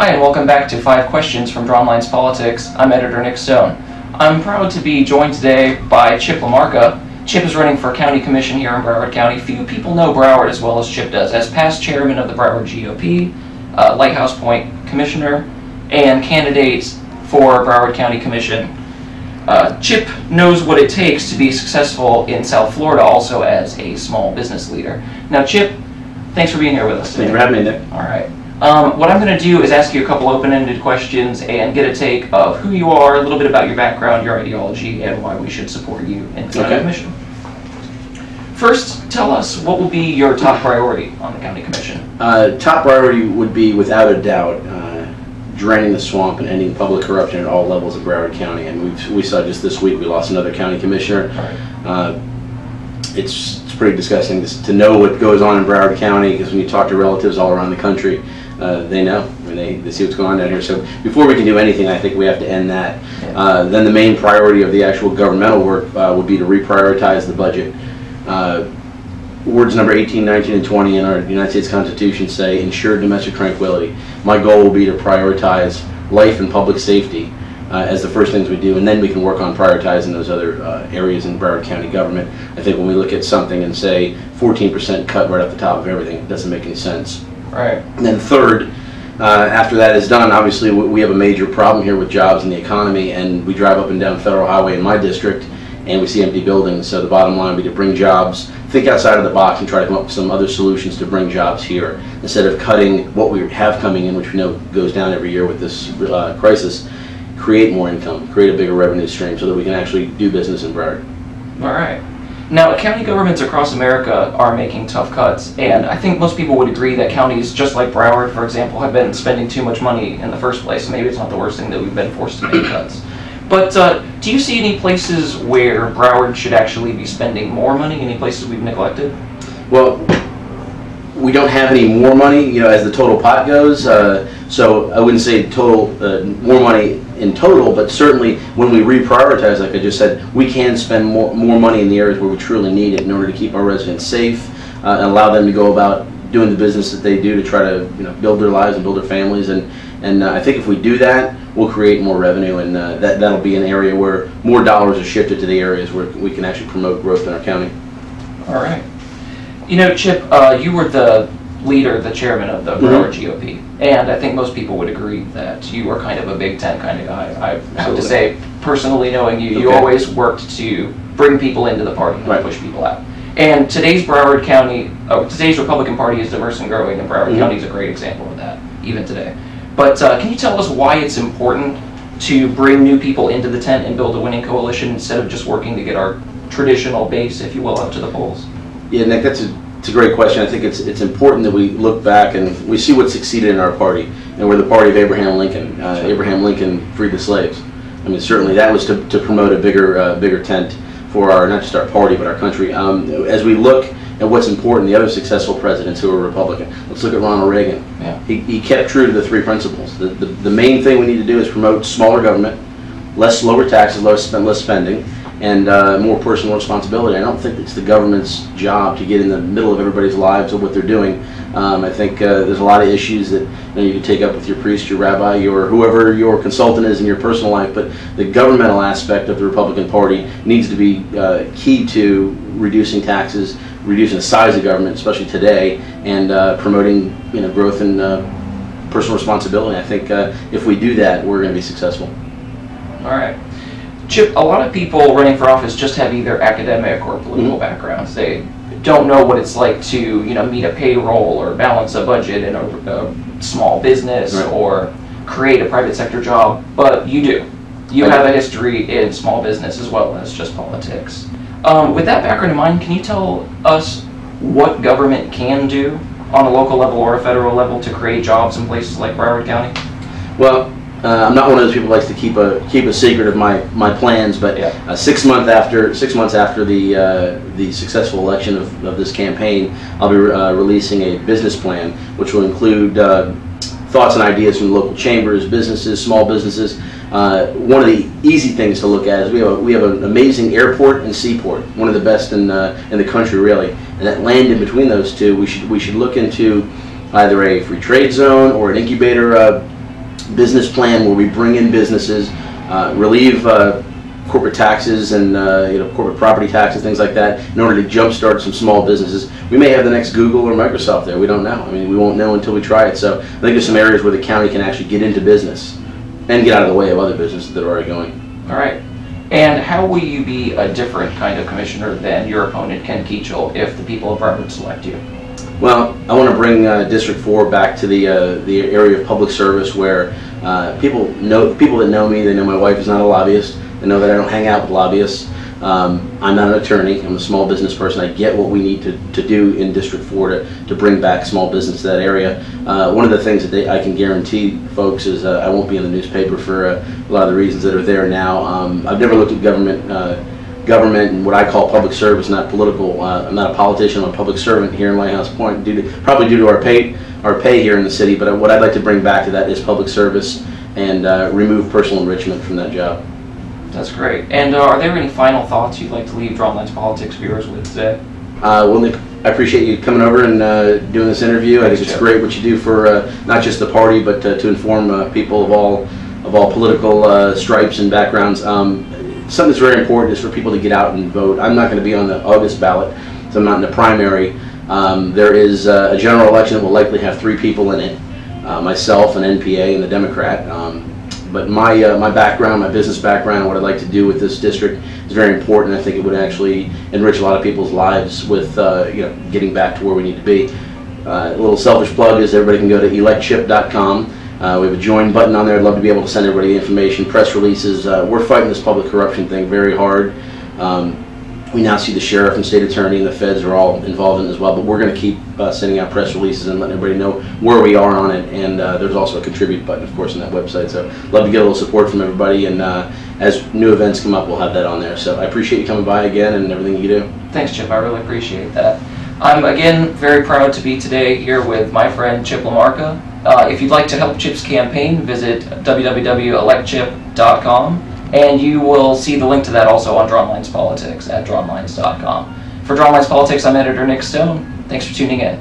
Hi, and welcome back to 5 Questions from Drawnlines Politics. I'm editor Nick Stone. I'm proud to be joined today by Chip Lamarca. Chip is running for County Commission here in Broward County. Few people know Broward as well as Chip does. As past chairman of the Broward GOP, Lighthouse Point Commissioner, and candidate for Broward County Commission, Chip knows what it takes to be successful in South Florida, also as a small business leader. Now, Chip, thanks for being here with us today. Thanks for having me, Nick. All right. What I'm going to do is ask you a couple open-ended questions and get a take of who you are, a little bit about your background, your ideology, and why we should support you in the County Commission. First, tell us what will be your top priority on the County Commission. Top priority would be, without a doubt, draining the swamp and ending public corruption at all levels of Broward County. And we saw just this week we lost another county commissioner. Right. It's pretty disgusting to know what goes on in Broward County, because when you talk to relatives all around the country, they know. I mean, they see what's going on down here. So before we can do anything, I think we have to end that. Yeah. Then the main priority of the actual governmental work would be to reprioritize the budget. Words number 18, 19, and 20 in our United States Constitution say ensure domestic tranquility. My goal will be to prioritize life and public safety as the first things we do, and then we can work on prioritizing those other areas in Broward County government. I think when we look at something and say 14% cut right off the top of everything, it doesn't make any sense. Right. And then third, after that is done, obviously we have a major problem here with jobs and the economy, and we drive up and down Federal Highway in my district and we see empty buildings. So the bottom line would be to bring jobs, think outside of the box and try to come up with some other solutions to bring jobs here, instead of cutting what we have coming in, which we know goes down every year with this crisis. Create more income, create a bigger revenue stream so that we can actually do business in Broward. All right. Now, county governments across America are making tough cuts, and I think most people would agree that counties, just like Broward, for example, have been spending too much money in the first place. Maybe it's not the worst thing that we've been forced to make cuts. But do you see any places where Broward should actually be spending more money? Any places we've neglected? Well, we don't have any more money, as the total pot goes. So I wouldn't say total more money in total, but certainly when we reprioritize, like I just said, we can spend more money in the areas where we truly need it in order to keep our residents safe and allow them to go about doing the business that they do to try to build their lives and build their families. And I think if we do that, we'll create more revenue, and that'll be an area where more dollars are shifted to the areas where we can actually promote growth in our county. All right. Chip, you were the leader, the chairman of the Broward GOP, and I think most people would agree that you were kind of a Big Ten kind of guy. I have to say, personally knowing you, you always worked to bring people into the party, not push people out. And today's Broward County, today's Republican Party is diverse and growing, and Broward County is a great example of that, even today. But can you tell us why it's important to bring new people into the tent and build a winning coalition instead of just working to get our traditional base, if you will, up to the polls? Yeah, Nick, it's a great question. I think it's important that we look back and we see what succeeded in our party. And we're the party of Abraham Lincoln. Abraham Lincoln freed the slaves. I mean, certainly that was to promote a bigger tent for not just our party, but our country. As we look at what's important, the other successful presidents who were Republican, let's look at Ronald Reagan. Yeah. He kept true to the 3 principles. The main thing we need to do is promote smaller government, lower taxes, less spending, and more personal responsibility. I don't think it's the government's job to get in the middle of everybody's lives or what they're doing. I think there's a lot of issues that you can take up with your priest, your rabbi, or whoever your consultant is in your personal life, but the governmental aspect of the Republican Party needs to be key to reducing taxes, reducing the size of government, especially today, and promoting growth and personal responsibility. I think if we do that, we're going to be successful. All right. Chip, a lot of people running for office just have either academic or political backgrounds. They don't know what it's like to meet a payroll or balance a budget in a small business or create a private sector job, but you do. You have a history in small business as well as just politics. With that background in mind, can you tell us what government can do on a local level or a federal level to create jobs in places like Broward County? Well, I'm not one of those people who likes to keep a secret of my plans, but 6 months after the successful election of this campaign, I'll be releasing a business plan, which will include thoughts and ideas from local chambers, businesses, small businesses. One of the easy things to look at is we have an amazing airport and seaport, one of the best in the country, really. And that land in between those two, we should look into either a free trade zone or an incubator business plan where we bring in businesses, relieve corporate taxes and corporate property taxes, things like that, in order to jumpstart some small businesses. We may have the next Google or Microsoft there. We don't know. I mean, we won't know until we try it. So I think there's some areas where the county can actually get into business and get out of the way of other businesses that are already going. All right. And how will you be a different kind of commissioner than your opponent, Ken Keachel, if the people of Broward select you? Well, I want to bring District 4 back to the area of public service where people that know me. They know my wife is not a lobbyist. They know that I don't hang out with lobbyists. I'm not an attorney. I'm a small business person. I get what we need to do in District 4 to bring back small business to that area. One of the things that I can guarantee folks is I won't be in the newspaper for a lot of the reasons that are there now. I've never looked at government and what I call public service, not political. I'm not a politician. I'm a public servant here in Lighthouse Point, probably due to our pay here in the city. But what I'd like to bring back to that is public service and remove personal enrichment from that job. That's great. And are there any final thoughts you'd like to leave Drawnlines Politics viewers with today? Well, Nick, I appreciate you coming over and doing this interview. I think it's great what you do for not just the party, but to inform people of all political stripes and backgrounds. Something that's very important is for people to get out and vote. I'm not going to be on the August ballot, so I'm not in the primary. There is a general election that will likely have 3 people in it, myself, an NPA, and the Democrat. But my background, my business background, what I'd like to do with this district is very important. I think it would actually enrich a lot of people's lives with getting back to where we need to be. A little selfish plug is everybody can go to electchip.com. We have a join button on there. I'd love to be able to send everybody the information, press releases. We're fighting this public corruption thing very hard. We now see the sheriff and state attorney and the feds are all involved in it as well, but we're going to keep sending out press releases and letting everybody know where we are on it. And there's also a contribute button, of course, on that website. So love to get a little support from everybody, and as new events come up, we'll have that on there. So I appreciate you coming by again and everything you do. Thanks, Chip. I really appreciate that. I'm, again, very proud to be today here with my friend Chip Lamarca. If you'd like to help Chip's campaign, visit www.electchip.com. And you will see the link to that also on Drawnlines Politics at drawnlines.com. For Drawnlines Politics, I'm editor Nick Stone. Thanks for tuning in.